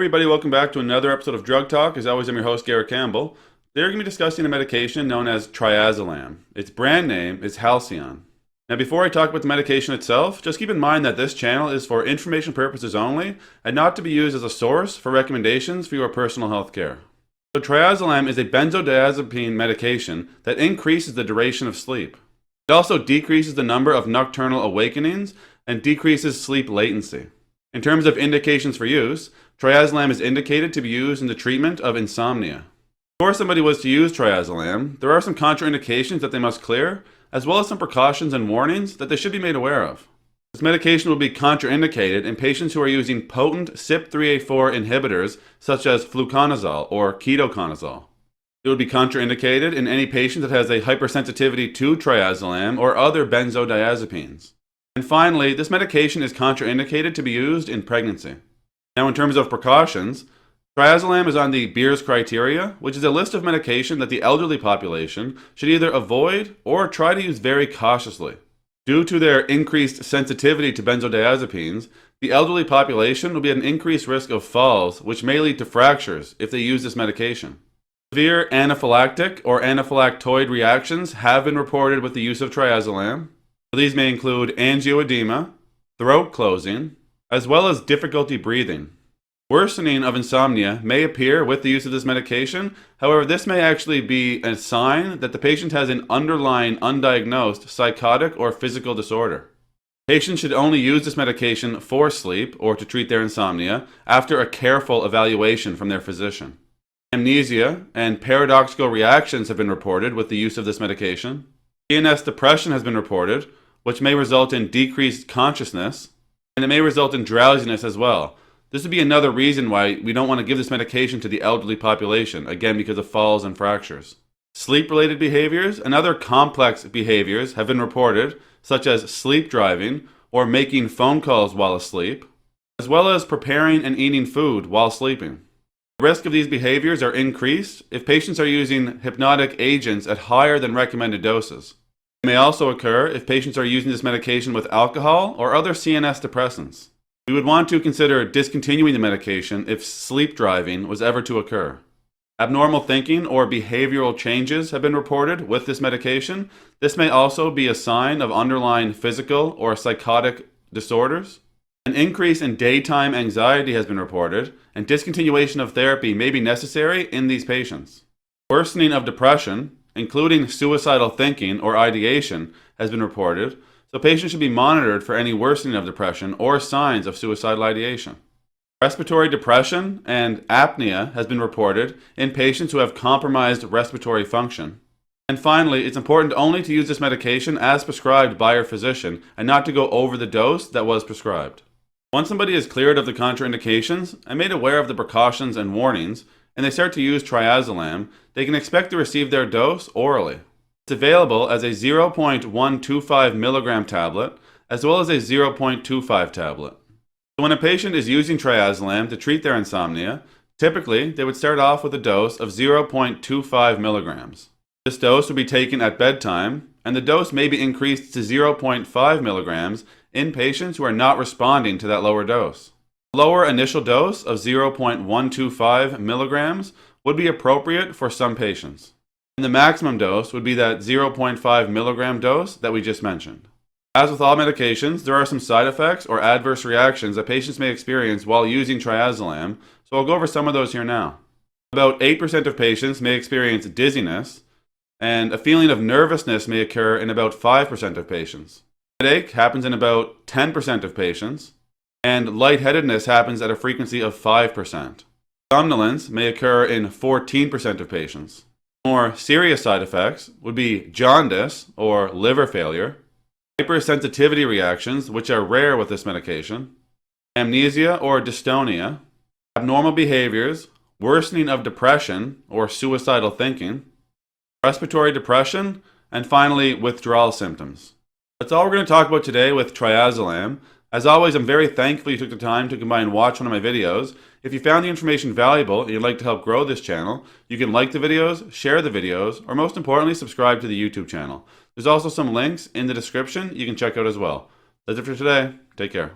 everybody, welcome back to another episode of Drug Talk. As always, I'm your host, Garrett Campbell. Today we're going to be discussing a medication known as Triazolam. Its brand name is Halcion. Now before I talk about the medication itself, just keep in mind that this channel is for information purposes only and not to be used as a source for recommendations for your personal health care. So Triazolam is a benzodiazepine medication that increases the duration of sleep. It also decreases the number of nocturnal awakenings and decreases sleep latency. In terms of indications for use, Triazolam is indicated to be used in the treatment of insomnia. Before somebody was to use Triazolam, there are some contraindications that they must clear, as well as some precautions and warnings that they should be made aware of. This medication will be contraindicated in patients who are using potent CYP3A4 inhibitors such as fluconazole or ketoconazole. It would be contraindicated in any patient that has a hypersensitivity to Triazolam or other benzodiazepines. And finally, this medication is contraindicated to be used in pregnancy. Now, in terms of precautions, Triazolam is on the Beers criteria, which is a list of medication that the elderly population should either avoid or try to use very cautiously. Due to their increased sensitivity to benzodiazepines, the elderly population will be at an increased risk of falls, which may lead to fractures if they use this medication. Severe anaphylactic or anaphylactoid reactions have been reported with the use of Triazolam. These may include angioedema, throat closing, as well as difficulty breathing. Worsening of insomnia may appear with the use of this medication. However, this may actually be a sign that the patient has an underlying undiagnosed psychotic or physical disorder. Patients should only use this medication for sleep or to treat their insomnia after a careful evaluation from their physician. Amnesia and paradoxical reactions have been reported with the use of this medication. CNS depression has been reported, which may result in decreased consciousness, and it may result in drowsiness as well. This would be another reason why we don't want to give this medication to the elderly population, again because of falls and fractures. Sleep-related behaviors and other complex behaviors have been reported, such as sleep driving or making phone calls while asleep, as well as preparing and eating food while sleeping. The risk of these behaviors are increased if patients are using hypnotic agents at higher than recommended doses. It may also occur if patients are using this medication with alcohol or other CNS depressants. We would want to consider discontinuing the medication if sleep driving was ever to occur. Abnormal thinking or behavioral changes have been reported with this medication. This may also be a sign of underlying physical or psychotic disorders. An increase in daytime anxiety has been reported, and discontinuation of therapy may be necessary in these patients. Worsening of depression, including suicidal thinking or ideation, has been reported, so patients should be monitored for any worsening of depression or signs of suicidal ideation. Respiratory depression and apnea has been reported in patients who have compromised respiratory function. And finally, it's important only to use this medication as prescribed by your physician and not to go over the dose that was prescribed. Once somebody is cleared of the contraindications and made aware of the precautions and warnings, and they start to use Triazolam, they can expect to receive their dose orally. It's available as a 0.125 milligram tablet, as well as a 0.25 tablet. So when a patient is using Triazolam to treat their insomnia, typically they would start off with a dose of 0.25 milligrams. This dose would be taken at bedtime, and the dose may be increased to 0.5 milligrams in patients who are not responding to that lower dose. A lower initial dose of 0.125 milligrams would be appropriate for some patients. And the maximum dose would be that 0.5 milligram dose that we just mentioned. As with all medications, there are some side effects or adverse reactions that patients may experience while using Triazolam, so I'll go over some of those here now. About 8% of patients may experience dizziness, and a feeling of nervousness may occur in about 5% of patients. Headache happens in about 10% of patients, and lightheadedness happens at a frequency of 5%. Somnolence may occur in 14% of patients. More serious side effects would be jaundice or liver failure, hypersensitivity reactions, which are rare with this medication, amnesia or dystonia, abnormal behaviors, worsening of depression or suicidal thinking, respiratory depression, and finally withdrawal symptoms. That's all we're going to talk about today with Triazolam. As always, I'm very thankful you took the time to come by and watch one of my videos. If you found the information valuable and you'd like to help grow this channel, you can like the videos, share the videos, or most importantly, subscribe to the YouTube channel. There's also some links in the description you can check out as well. That's it for today. Take care.